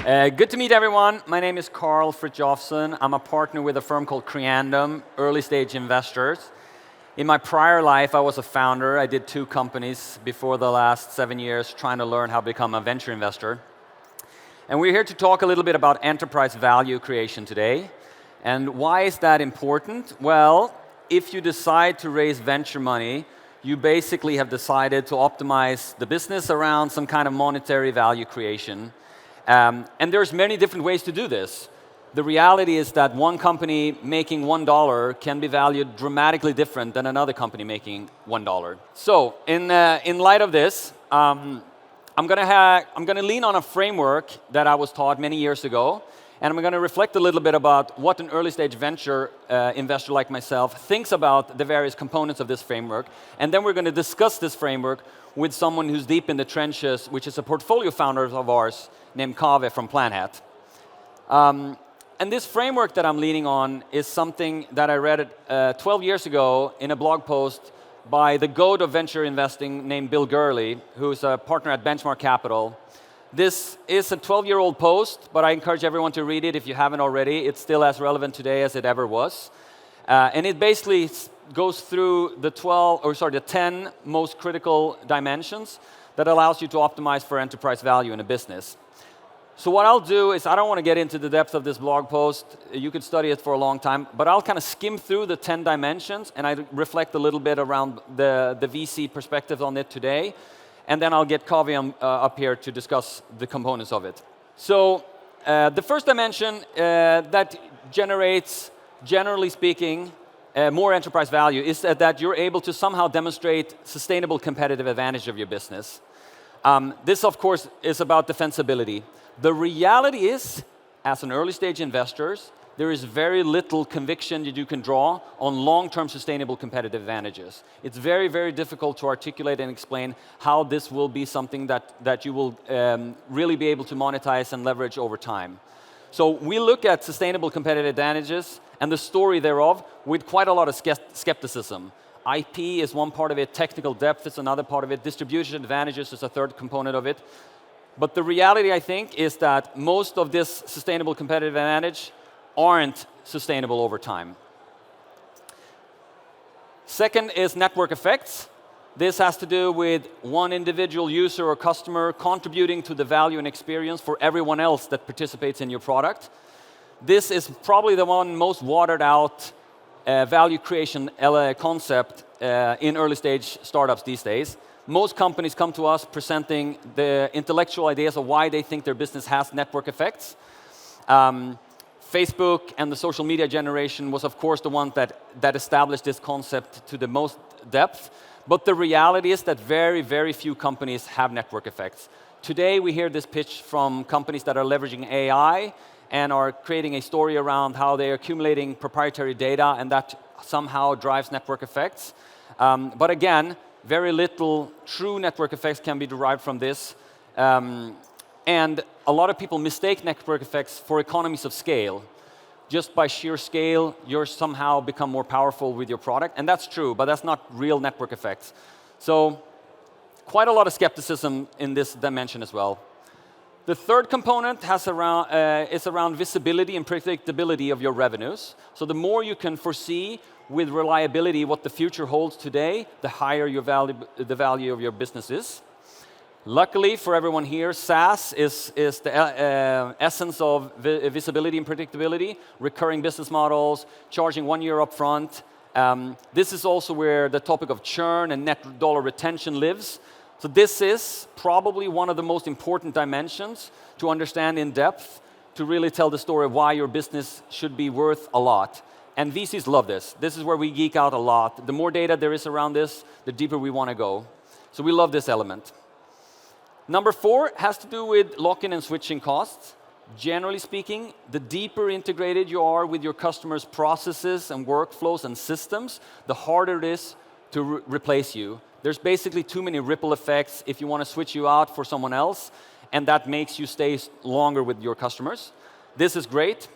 Good to meet everyone. My name is Fritjofsson. I'm a partner with a firm called Creandum, early stage investors. In my prior life, I was a founder. I did 2 companies before the last 7 years trying to learn how to become a venture investor. And we're here to talk a little bit about enterprise value creation today. And why is that important? Well, if you decide to raise venture money, you basically have decided to optimize the business around some kind of monetary value creation. And there's many different ways to do this. The reality is that one company making $1 can be valued dramatically different than another company making $1. So, in light of this, I'm going to lean on a framework that I was taught many years ago, and I'm going to reflect a little bit about what an early-stage venture investor like myself thinks about the various components of this framework. And then we're going to discuss this framework with someone who's deep in the trenches, which is a portfolio founder of ours named Kaveh from Planhat. And this framework that I'm leaning on is something that I read 12 years ago in a blog post by the goat of venture investing named Bill Gurley, who's a partner at Benchmark Capital. This is a 12-year-old post, but I encourage everyone to read it if you haven't already. It's still as relevant today as it ever was. And it basically goes through the 10 most critical dimensions that allows you to optimize for enterprise value in a business. So what I'll do is, I don't want to get into the depth of this blog post. You could study it for a long time, but I'll kind of skim through the 10 dimensions, and I reflect a little bit around the VC perspective on it today. And then I'll get Kaveh up here to discuss the components of it. So the first dimension that generates, generally speaking, more enterprise value is that you're able to somehow demonstrate sustainable competitive advantage of your business. This, of course, is about defensibility. The reality is, as an early-stage investor, there is very little conviction that you can draw on long-term sustainable competitive advantages. It's very, very difficult to articulate and explain how this will be something that you will really be able to monetize and leverage over time. So we look at sustainable competitive advantages and the story thereof with quite a lot of skepticism. IP is one part of it, technical depth is another part of it, distribution advantages is a third component of it. But the reality, I think, is that most of this sustainable competitive advantage aren't sustainable over time. Second is network effects. This has to do with one individual user or customer contributing to the value and experience for everyone else that participates in your product. This is probably the one most watered out value creation concept in early stage startups these days. Most companies come to us presenting the intellectual ideas of why they think their business has network effects. Facebook and the social media generation was, of course, the one that established this concept to the most depth. But the reality is that very, very few companies have network effects. Today, we hear this pitch from companies that are leveraging AI and are creating a story around how they're accumulating proprietary data, and that somehow drives network effects. But again, very little true network effects can be derived from this. And a lot of people mistake network effects for economies of scale. Just by sheer scale, you're somehow become more powerful with your product. And that's true, but that's not real network effects. So quite a lot of skepticism in this dimension as well. The third component is around visibility and predictability of your revenues. So the more you can foresee with reliability what the future holds today, the higher the value of your business is. Luckily for everyone here, SaaS is the essence of visibility and predictability, recurring business models, charging 1 year up front. This is also where the topic of churn and net dollar retention lives. So this is probably one of the most important dimensions to understand in depth, to really tell the story of why your business should be worth a lot. And VCs love this. This is where we geek out a lot. The more data there is around this, the deeper we want to go. So we love this element. Number 4 has to do with lock-in and switching costs. Generally speaking, the deeper integrated you are with your customers' processes and workflows and systems, the harder it is to replace you. There's basically too many ripple effects if you want to switch you out for someone else, and that makes you stay longer with your customers. This is great.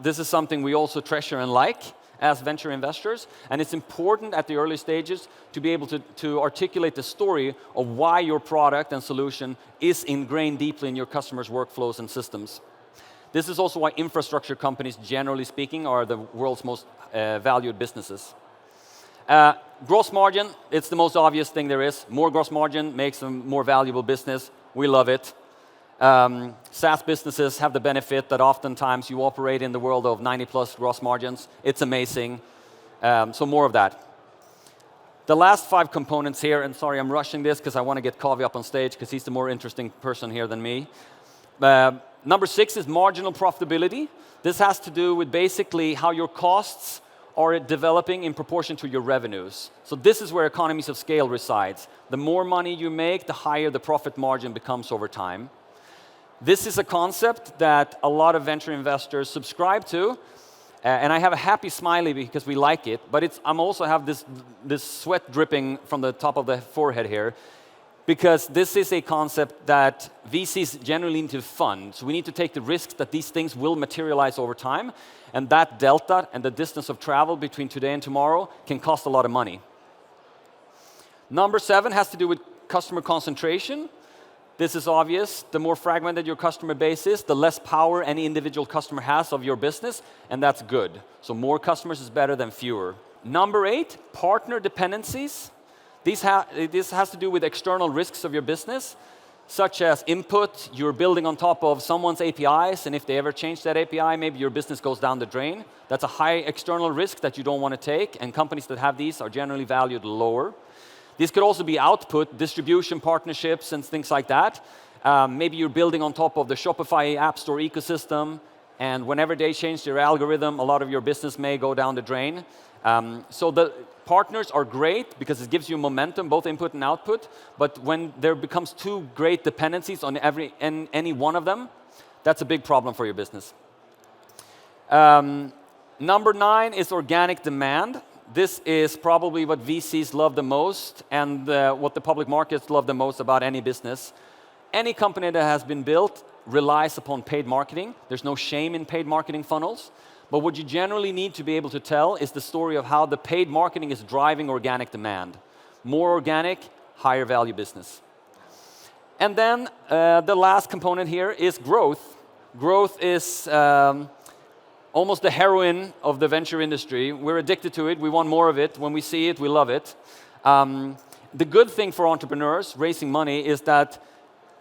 This is something we also treasure and like. as venture investors, and it's important at the early stages to be able to articulate the story of why your product and solution is ingrained deeply in your customers' workflows and systems. This is also why infrastructure companies, generally speaking, are the world's most valued businesses. Gross margin, it's the most obvious thing there is. More gross margin makes a more valuable business. We love it. SaaS businesses have the benefit that oftentimes you operate in the world of 90+ gross margins. It's amazing. So more of that. The last 5 components here, and sorry I'm rushing this because I want to get Kaveh up on stage because he's the more interesting person here than me. Number 6 is marginal profitability. This has to do with basically how your costs are developing in proportion to your revenues. So this is where economies of scale resides. The more money you make, the higher the profit margin becomes over time. This is a concept that a lot of venture investors subscribe to, and I have a happy smiley because we like it, but I'm also have this sweat dripping from the top of the forehead here, because this is a concept that VCs generally need to fund. So we need to take the risks that these things will materialize over time, and that delta and the distance of travel between today and tomorrow can cost a lot of money. Number 7 has to do with customer concentration. This is obvious. The more fragmented your customer base is, the less power any individual customer has of your business, and that's good. So more customers is better than fewer. Number 8, partner dependencies. This has to do with external risks of your business, such as input. You're building on top of someone's APIs, and if they ever change that API, maybe your business goes down the drain. That's a high external risk that you don't want to take, and companies that have these are generally valued lower. This could also be output, distribution partnerships, and things like that. Maybe you're building on top of the Shopify App Store ecosystem, and whenever they change their algorithm, a lot of your business may go down the drain. So the partners are great because it gives you momentum, both input and output, but when there becomes too great dependencies on any one of them, that's a big problem for your business. Number 9 is organic demand. This is probably what VCs love the most and what the public markets love the most about any business. Any company that has been built relies upon paid marketing. There's no shame in paid marketing funnels. But what you generally need to be able to tell is the story of how the paid marketing is driving organic demand. More organic, higher value business. And then the last component here is growth. Growth is almost the heroine of the venture industry. We're addicted to it. We want more of it. When we see it, we love it. The good thing for entrepreneurs raising money is that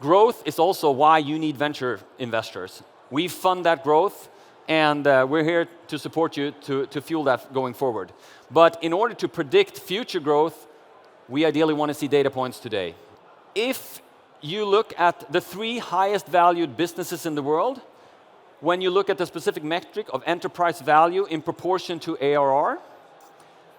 growth is also why you need venture investors. We fund that growth, and we're here to support you to fuel that going forward. But in order to predict future growth, we ideally want to see data points today. If you look at the 3 highest valued businesses in the world, when you look at the specific metric of enterprise value in proportion to ARR,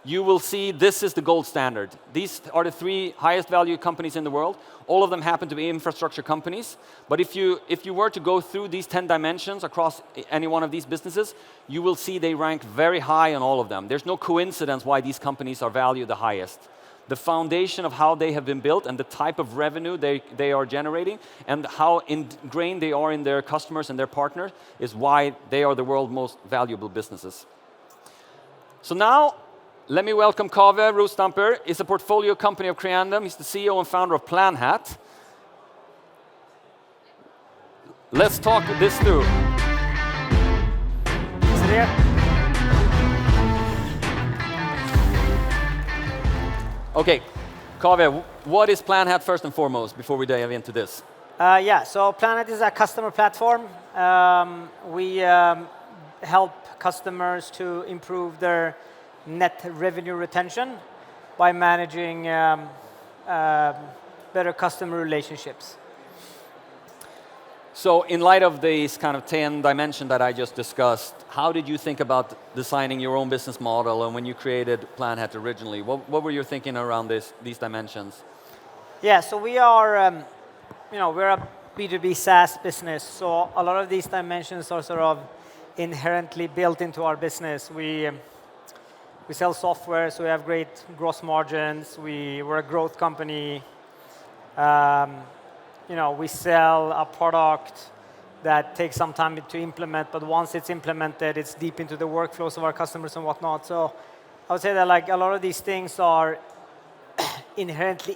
you will see this is the gold standard. These are the 3 highest value companies in the world. All of them happen to be infrastructure companies. But if you were to go through these 10 dimensions across any one of these businesses, you will see they rank very high on all of them. There's no coincidence why these companies are valued the highest. The foundation of how they have been built and the type of revenue they are generating and how ingrained they are in their customers and their partners is why they are the world's most valuable businesses. So now, let me welcome Kaveh Rostamper. He's a portfolio company of Creandum. He's the CEO and founder of Planhat. Let's talk this through. Is it here? Okay, Kaveh, what is Planhat first and foremost before we dive into this? So Planhat is a customer platform. We help customers to improve their net revenue retention by managing better customer relationships. So in light of these kind of 10 dimensions that I just discussed, how did you think about designing your own business model, and when you created Planhat originally, what were you thinking around these dimensions? Yeah, so we are, we're a B2B SaaS business, so a lot of these dimensions are sort of inherently built into our business. We sell software, so we have great gross margins. We're a growth company. We sell a product that takes some time to implement, but once it's implemented, it's deep into the workflows of our customers and whatnot. So I would say that like a lot of these things are inherently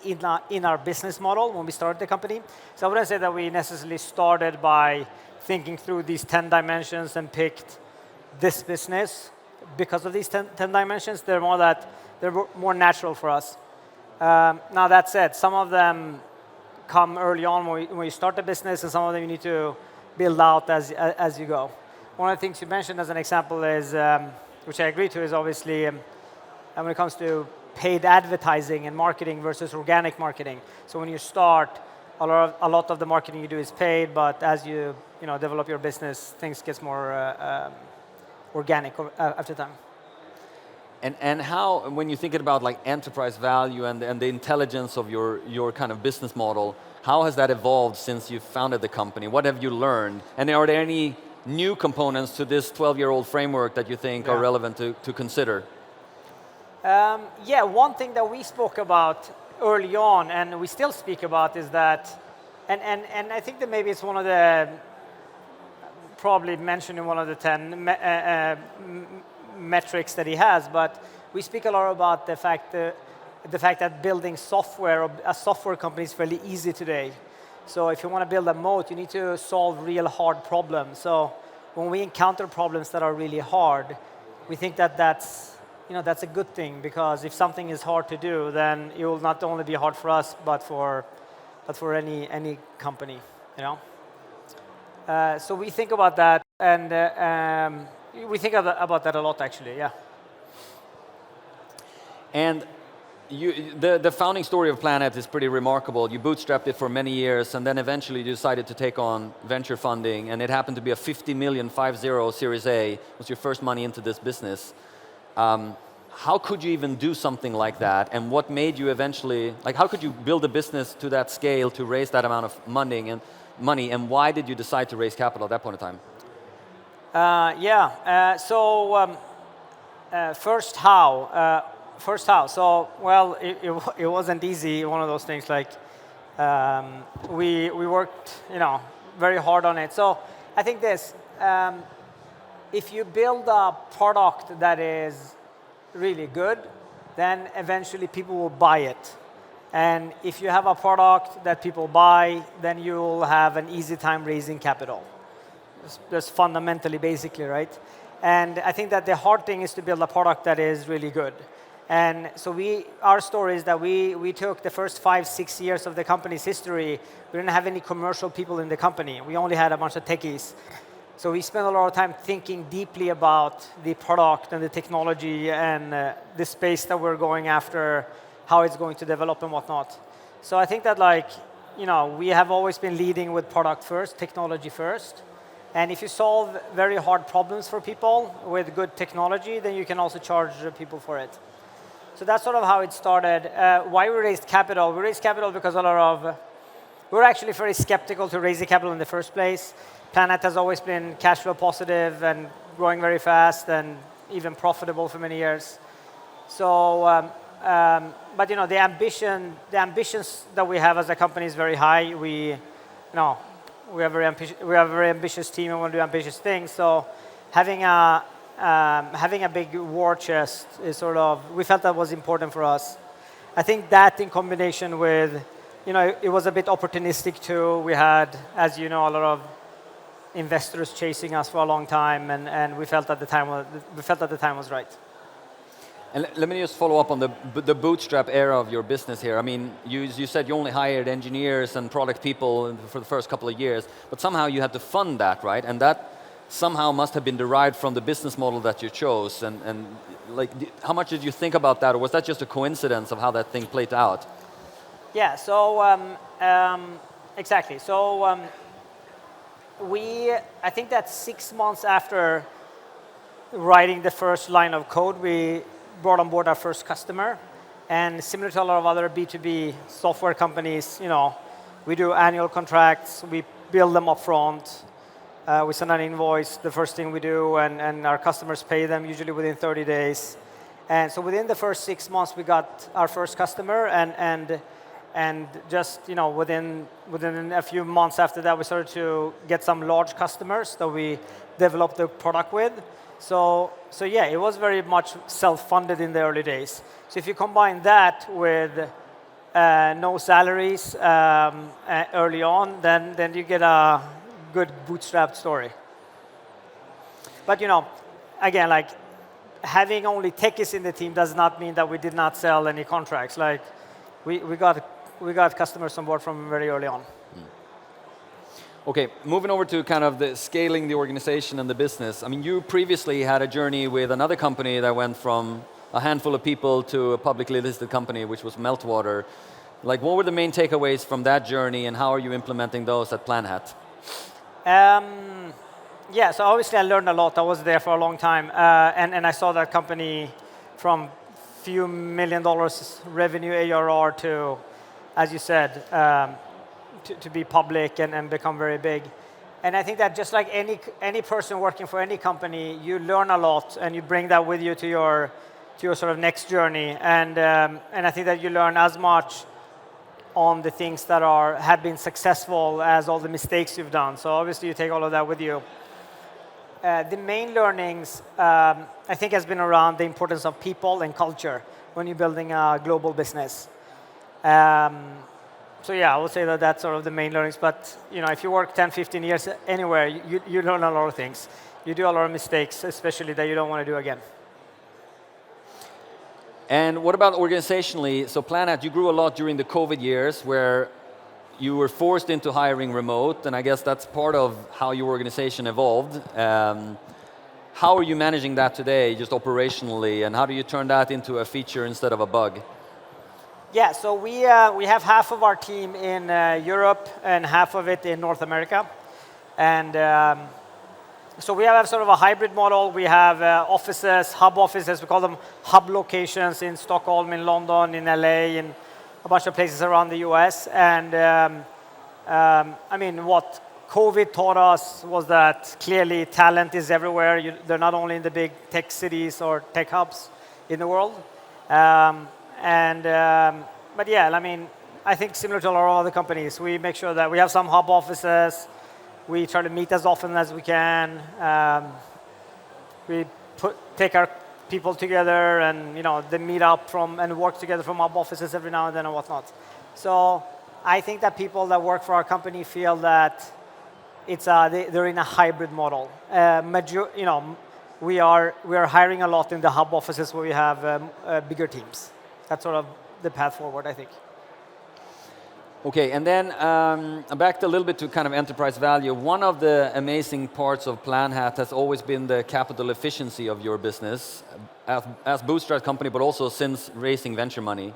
in our business model when we started the company. So I wouldn't say that we necessarily started by thinking through these 10 dimensions and picked this business because of these 10 dimensions. They're more natural for us. Now that said, some of them come early on when you start the business, and some of them you need to build out as you go. One of the things you mentioned as an example is, which I agree to, is obviously when it comes to paid advertising and marketing versus organic marketing. So when you start, a lot of the marketing you do is paid, but as you develop your business, things get more organic after time. And how, when you're thinking about like enterprise value and the intelligence of your kind of business model, how has that evolved since you founded the company? What have you learned? And are there any new components to this 12-year-old framework that you think are relevant to consider? One thing that we spoke about early on, and we still speak about, is that, and I think that maybe it's one of the, probably mentioned in one of the 10 metrics that he has, but we speak a lot about the fact that building software, or a software company, is fairly easy today. So if you want to build a moat, you need to solve real hard problems. So when we encounter problems that are really hard, we think that that's a good thing, because if something is hard to do, then it will not only be hard for us, but for any company. So we think about that, and we think about that a lot, actually. Yeah. And the founding story of Planhat is pretty remarkable. You bootstrapped it for many years, and then eventually you decided to take on venture funding, and it happened to be a 50 million Series A. Was your first money into this business. How could you even do something like that? And what made you eventually, like, how could you build a business to that scale to raise that amount of money? And why did you decide to raise capital at that point in time? First how. So, well, it wasn't easy. One of those things, like, we worked, very hard on it. So I think this, if you build a product that is really good, then eventually people will buy it. And if you have a product that people buy, then you'll have an easy time raising capital. That's fundamentally, basically, right? And I think that the hard thing is to build a product that is really good. And so our story is that we took the first 5-6 years of the company's history. We didn't have any commercial people in the company. We only had a bunch of techies. So we spent a lot of time thinking deeply about the product and the technology and the space that we're going after, how it's going to develop and whatnot. So I think that, like, we have always been leading with product first, technology first. And if you solve very hard problems for people with good technology, then you can also charge people for it. So that's sort of how it started. Why we raised capital? We raised capital because we're actually very skeptical to raise the capital in the first place. Planhat has always been cash flow positive and growing very fast and even profitable for many years. So, but the ambitions that we have as a company is very high. We have a very ambitious team and want to do ambitious things. So having a big war chest is we felt that was important for us. I think that in combination with, it was a bit opportunistic too. We had, as you know, a lot of investors chasing us for a long time, and we felt that the time was right. And let me just follow up on the bootstrap era of your business here. I mean, you said you only hired engineers and product people for the first couple of years, but somehow you had to fund that, right? And that somehow must have been derived from the business model that you chose. And like, how much did you think about that, or was that just a coincidence of how that thing played out? Yeah. So exactly. So I think that 6 months after writing the first line of code, we brought on board our first customer. And similar to a lot of other B2B software companies, we do annual contracts, we bill them up front, we send an invoice, the first thing we do, and our customers pay them usually within 30 days. And so within the first 6 months, we got our first customer, and and just within a few months after that, we started to get some large customers that we developed the product with. So yeah, it was very much self-funded in the early days. So if you combine that with no salaries early on, then you get a good bootstrapped story. But again, like having only techies in the team does not mean that we did not sell any contracts. Like we got customers on board from very early on. Okay, moving over to kind of the scaling the organization and the business. I mean, you previously had a journey with another company that went from a handful of people to a publicly listed company, which was Meltwater. Like, what were the main takeaways from that journey, and how are you implementing those at Planhat? Yeah, so obviously I learned a lot. I was there for a long time, and I saw that company from few $1 million revenue ARR to, as you said, to be public and become very big. And I think that just like any person working for any company, you learn a lot and you bring that with you to your sort of next journey. And I think that you learn as much on the things that have been successful as all the mistakes you've done. So obviously you take all of that with you. The main learnings, I think, has been around the importance of people and culture when you're building a global business. So yeah, I would say that that's sort of the main learnings. But if you work 10, 15 years anywhere, you learn a lot of things. You do a lot of mistakes, especially that you don't want to do again. And what about organizationally? So Planhat, you grew a lot during the COVID years, where you were forced into hiring remote, and I guess that's part of how your organization evolved. How are you managing that today, just operationally, and how do you turn that into a feature instead of a bug? Yeah, so we have half of our team in Europe and half of it in North America. And so we have sort of a hybrid model. We have offices, hub offices, we call them hub locations in Stockholm, in London, in LA, in a bunch of places around the US. And I mean, what COVID taught us was that clearly talent is everywhere. They're not only in the big tech cities or tech hubs in the world. But yeah, I mean, I think similar to a lot of other companies, we make sure that we have some hub offices. We try to meet as often as we can. We take our people together, and they meet up and work together from hub offices every now and then and whatnot. So I think that people that work for our company feel that they're in a hybrid model. We are hiring a lot in the hub offices where we have bigger teams. That's sort of the path forward, I think. Okay, and then back a little bit to kind of enterprise value. One of the amazing parts of Planhat has always been the capital efficiency of your business as bootstrap company, but also since raising venture money.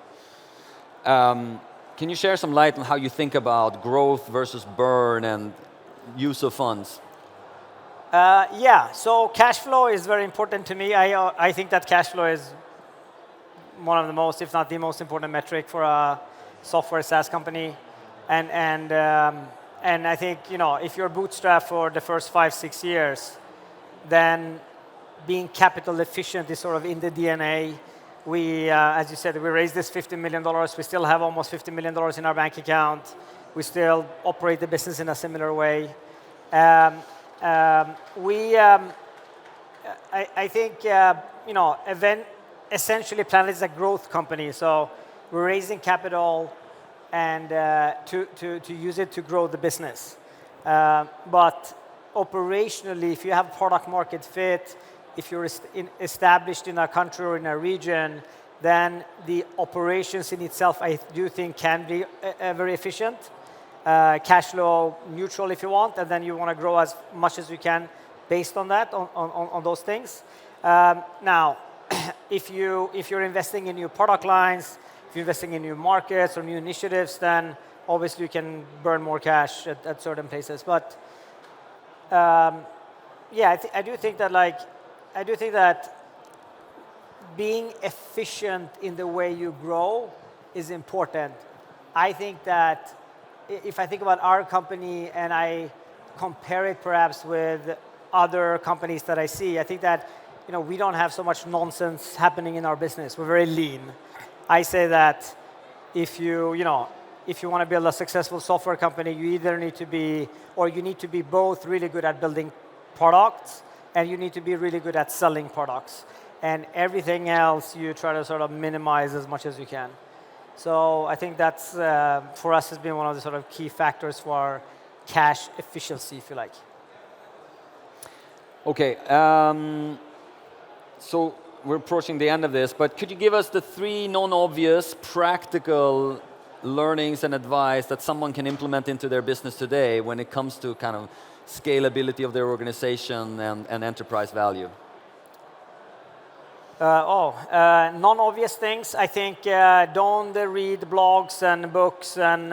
Can you share some light on how you think about growth versus burn and use of funds? Yeah, so cash flow is very important to me. I think that cash flow is one of the most, if not the most important metric for a software SaaS company. And I think, if you're bootstrapped for the first 5-6 years, then being capital efficient is sort of in the DNA. We, as you said, we raised this $50 million. We still have almost $50 million in our bank account. We still operate the business in a similar way. I think, essentially Planhat is a growth company. So we're raising capital and to use it to grow the business. But operationally, if you have product market fit, if you're established in a country or in a region, then the operations in itself, I do think, can be very efficient. Cash flow neutral if you want, and then you want to grow as much as you can based on that, on those things. Now, if you're investing in new product lines, if you're investing in new markets or new initiatives, then obviously you can burn more cash at certain places. But yeah, I do think that being efficient in the way you grow is important. I think that if I think about our company and I compare it perhaps with other companies that I see, I think that we don't have so much nonsense happening in our business. We're very lean. I say that if you if you want to build a successful software company, you either need to be, or you need to be both really good at building products, and you need to be really good at selling products. And everything else, you try to sort of minimize as much as you can. So I think that's, for us, has been one of the sort of key factors for cash efficiency, if you like. Okay, so we're approaching the end of this, but could you give us the 3 non-obvious practical learnings and advice that someone can implement into their business today when it comes to kind of scalability of their organization and enterprise value? Non-obvious things. I think don't read blogs and books and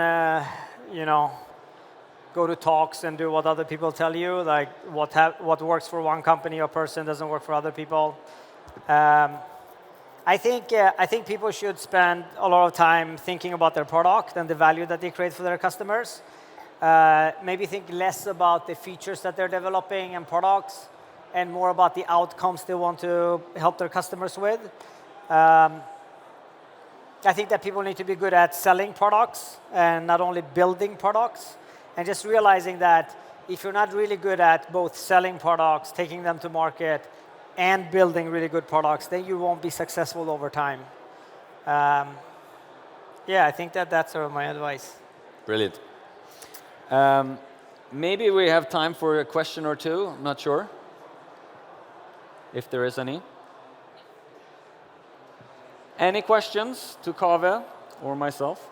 go to talks and do what other people tell you. Like what works for one company or person doesn't work for other people. I think people should spend a lot of time thinking about their product and the value that they create for their customers. Maybe think less about the features that they're developing and products, and more about the outcomes they want to help their customers with. I think that people need to be good at selling products and not only building products, and just realizing that if you're not really good at both selling products, taking them to market, and building really good products, then you won't be successful over time. I think that's sort of my advice. Brilliant. Maybe we have time for a question or two. I'm not sure if there is any. Any questions to Kaveh or myself?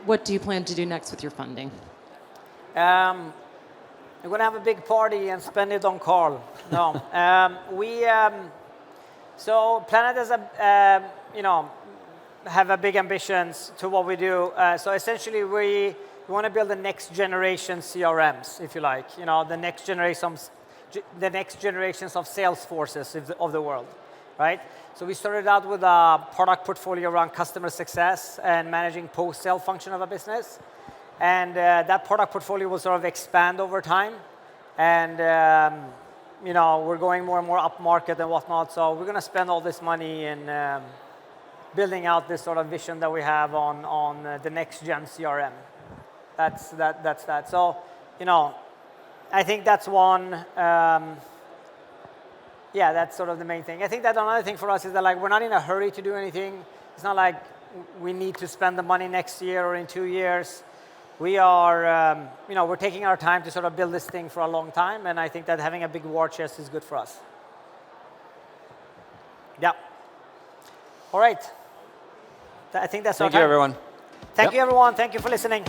What do you plan to do next with your funding? I'm going to have a big party and spend it on Carl. No, so Planhat has have a big ambitions to what we do. So essentially, we want to build the next generation CRMs, if you like. The next generations of sales forces of the world, right? So we started out with a product portfolio around customer success and managing post-sale function of a business. And that product portfolio will sort of expand over time. And we're going more and more up market and whatnot. So we're going to spend all this money in building out this sort of vision that we have on the next gen CRM. That's that. So, I think that's one. That's sort of the main thing. I think that another thing for us is that we're not in a hurry to do anything. It's not like we need to spend the money next year or in 2 years. We are, we're taking our time to sort of build this thing for a long time, and I think that having a big war chest is good for us. Yeah. All right. I think that's our time. Thank you, everyone. Thank you, everyone. Thank you for listening.